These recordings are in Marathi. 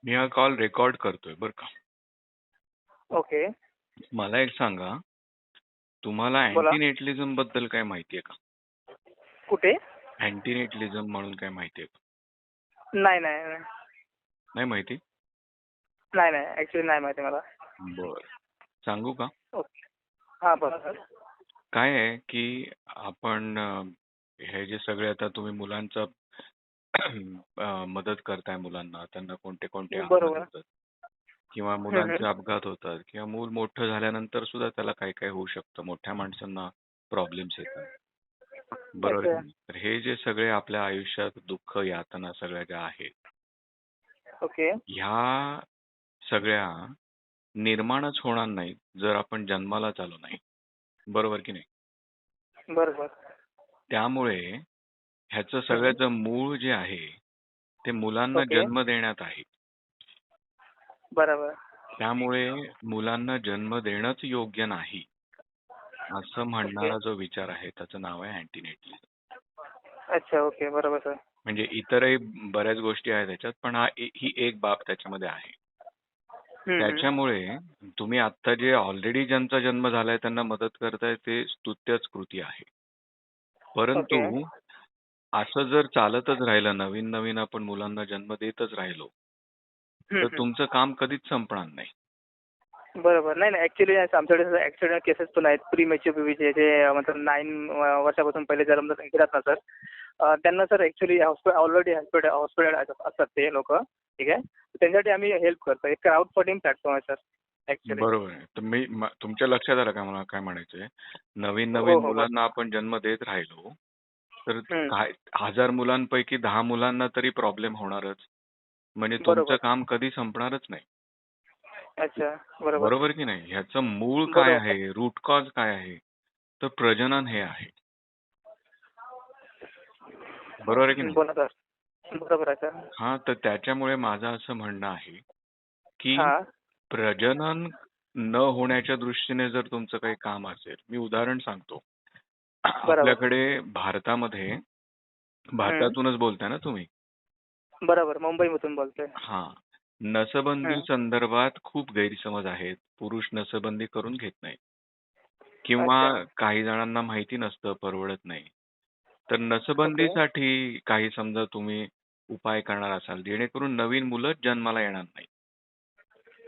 मी हा कॉल रेकॉर्ड करतोय बरं का. ओके. मला एक सांगा, तुम्हाला बोला. अँटीनेटलिझम बद्दल काय माहिती आहे का? कुठे? अँटीनेटलिझम म्हणून काय माहिती आहे का? नाही, नाही, नाही. नाही माहिती? नाही, नाही. ॲक्चुअली नाही माहिती मला. बर, सांगू का? ओके. हां, बोला सर. काय आहे की आपण हे जे सगळे आता तुम्ही मुलांचा मदत करताय मुलांना, त्यांना कोणते कोणते आजार बरोबर. होतात किंवा हं, हं. मुलांचे अपघात होतात किंवा मूल मोठं झाल्यानंतर सुद्धा त्याला काय काय होऊ शकतं, मोठ्या माणसांना प्रॉब्लेम्स येतात, बरोबर की अच्छा. नाही? तर हे जे सगळे आपल्या आयुष्यात दुःख यातना सगळ्या ज्या आहेत, ओके. ह्या सगळ्या निर्माणच होणार नाहीत जर आपण जन्मालाच आलो नाही, बरोबर की नाही? बरोबर. त्यामुळे ह्याचं हं, हं. सगळ्याचं मूळ जे आहे ते मुलांना ओके. जन्म देण्यात आहे. बरोबर. त्यामुळे मुलांना जन्म देणंच योग्य नाही असं ओके. म्हणणारा जो विचार आहे त्याचं नाव आहे अँटीनेटलिझम. अच्छा. ओके. बरोबर सर. म्हणजे इतरही बऱ्याच गोष्टी आहेत त्याच्यात, पण ही एक बाब त्याच्यामध्ये आहे. हं, हं. त्याच्यामुळे तुम्ही आता जे ऑलरेडी ज्यांचा जन्म झालाय त्यांना मदत करताय ते स्तुत्यच कृती आहे. परंतु ओके. असं जर चालतच राहिलं, नवीन नवीन आपण मुलांना जन्म देतच राहिलो, हं, तर हं. तुमचं काम कधीच संपणार नाही. बरोबर. नाही, नाही. ॲक्चुअली आमच्याकडे ॲक्सिडेंट केसेस पण आहेत. प्रीमॅच्युअर बेबीचे जे मतलब 9 वर्षापासून पहिले जन्म घेतात ना सर, त्यांना सर ॲक्चुअली ऑलरेडी हॉस्पिटल असतात ते लोकं. ठीक आहे. त्यांच्यासाठी आम्ही हेल्प करतो. एक क्राउड फंडिंग प्लॅटफॉर्म आहे सर ॲक्चुअली. बरोबर आहे. तर तुमच्या लक्षात आलं का मला काय म्हणायचंय? नवीन हो, नवीन हो, हो. मुलांना आपण जन्म देत राहिलो, तर हं. काय 1000 मुलांपैकी 10 मुलांना तरी प्रॉब्लेम होणारच. म्हणजे तुमचं बरोबर. काम कधी संपणारच नाही. अच्छा. बरोबर. बरोबर की नाही? ह्याचं मूळ काय बरोबर. आहे? रूट कॉज काय आहे? तर प्रजनन हे आहे. बरोबर आहे की नाही? बोला सर. बरोबर आहे सर. हां, तर त्याच्यामुळे माझं असं म्हणणं आहे, की हां. प्रजनन न होण्याच्या दृष्टीने जर तुमचं काही काम असेल, मी उदाहरण सांगतो. बरोबर. आपल्याकडे भारतामध्ये, हं. भारतातूनच बोलताय ना तुम्ही? बरोबर. मुंबईमधून बोलतोय. हां. नसबंदी हं. संदर्भात खूप गैरसमज आहेत. पुरुष नसबंदी करून घेत नाहीत किंवा अच्छा. काही जणांना माहिती नसतं, परवडत नाही. तर ओके. नसबंदीसाठी काही समजा तुम्ही उपाय करणार असाल, जेणेकरून नवीन मुलंच जन्माला येणार नाही.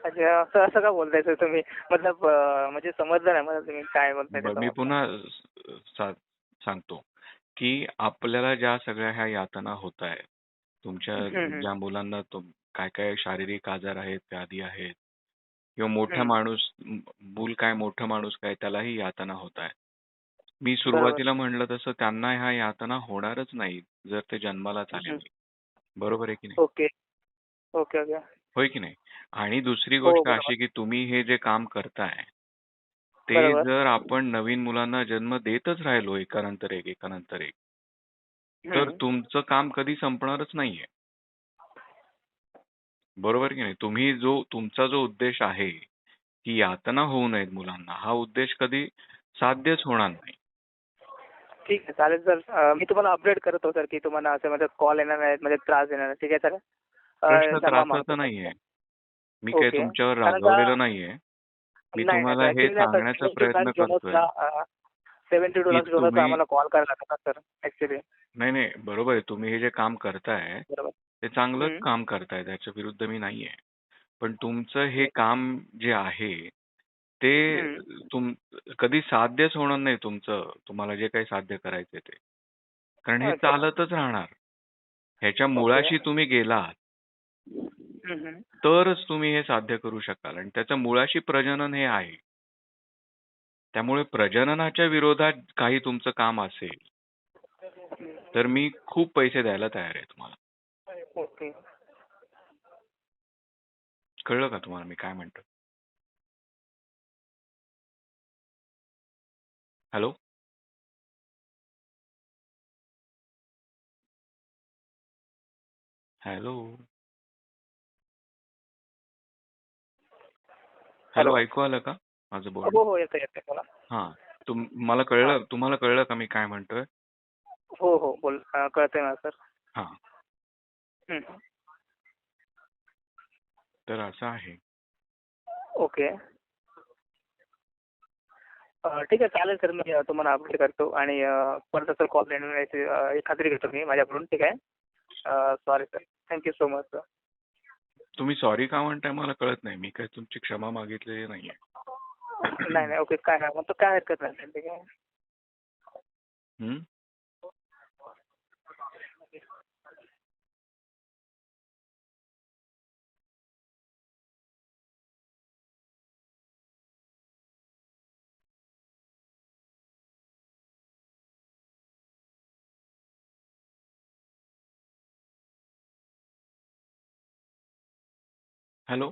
अच्छा. असं असं का बोलताय सर तुम्ही? मतलब म्हणजे समजलं नाही मला तुम्ही काय बोलताय बरं, त्याचा मी मतलब. पुन्हा सांगतो, की आपल्याला ज्या सगळ्या ह्या यातना होतायत, तुमच्या हं, हं. ज्या मुलांना काय काय शारीरिक आजार आहेत, व्याधी आहेत किंवा मोठा हं. माणूस, मूल काय मोठं माणूस काय त्यालाही यातना होतायत. मी बरोबर. सुरुवातीला म्हटलं तसं त्यांना ह्या यातना होणारच नाहीत जर ते जन्मालाच आले हं. नाही. बरोबर आहे की नाही? ओके. Okay, okay. होय की नाही? आणि दुसरी हो, गोष्ट बरोबर. अशी की तुम्ही हे जे काम करताय, ते बरोबर. जर आपण नवीन मुलांना जन्म देतच राहिलो एकानंतर एक, एकानंतर एक, तर हं. तुमचं काम कधी संपणारच नाहीये. बरोबर की नाही? तुमचा जो उद्देश आहे, की यातना होऊ नयेत मुलांना, हा उद्देश कधी साध्यच होणार नाही. ठीक आहे. चालेल सर. मी तुम्हाला अपडेट करतो सर, की तुम्हाला असं म्हणजे कॉल येणार नाहीत, म्हणजे त्रास देणार नाही. ठीक आहे सर? प्रश्न क्षमा त्रासाचा मागतो नाहीये. सर. मी काही ओके. तुमच्यावर कारण का रागावलेलं नाहीये. मी नाही, नाही सर. तुम्हाला हे ॲक्चुअली नाही सर, सांगण्याचा 72 प्रयत्न लाख करतोय, डोनर्सला 72 की लाख डोनर्सला तुम्ही आम्हाला कॉल करायला लागतात सर ॲक्चुअली. नाही, नाही, बरोबर आहे. तुम्ही हे जे काम करताय, बरोबर. ते चांगलंच हं. काम करताय. त्याच्या विरुद्ध मी नाहीये. पण तुमचं हे ओके. काम जे आहे, ते हं. तुम कधी साध्यच होणार नाही तुमचं. तुम्हाला जे काही साध्य करायचंय ते. कारण हे अच्छा. चालतच राहणार. ह्याच्या ओके. मुळाशी तुम्ही गेलात, हं, हं. तरच तुम्ही हे साध्य करू शकाल आणि त्याच्या मुळाशी प्रजनन हे आहे. त्यामुळे प्रजननाच्या विरोधात काही तुमचं काम असेल, तर मी खूप पैसे द्यायला तयार आहे तुम्हाला. ओके. कळलं का तुम्हाला मी काय म्हणतो? हॅलो? हॅलो? Hello, hello. ऐकू आलं का माझं बोलणं? हो, हो. येतंय, येतंय. बोला. हां. हां. तुम्हाला कळलं का मी काय म्हणतोय? हो, हो. कळतंय मला सर. हां. हं, हं. तर असं आहे. ओके. ठीक आहे, चालेल सर. मी तुम्हाला अपडेट करतो आणि परत सर कॉल येण्याची खात्री घेतो मी माझ्याकडून. ठीक आहे. Sorry sir. Thank you so much sir. तुम्ही सॉरी का म्हणताय मला कळत नाही. मी काही तुमची क्षमा मागितलेली नाहीये. नाही नाही, ओके. काय मग तो काय हरकत नाही सर. ठीक आहे. हं? हॅलो?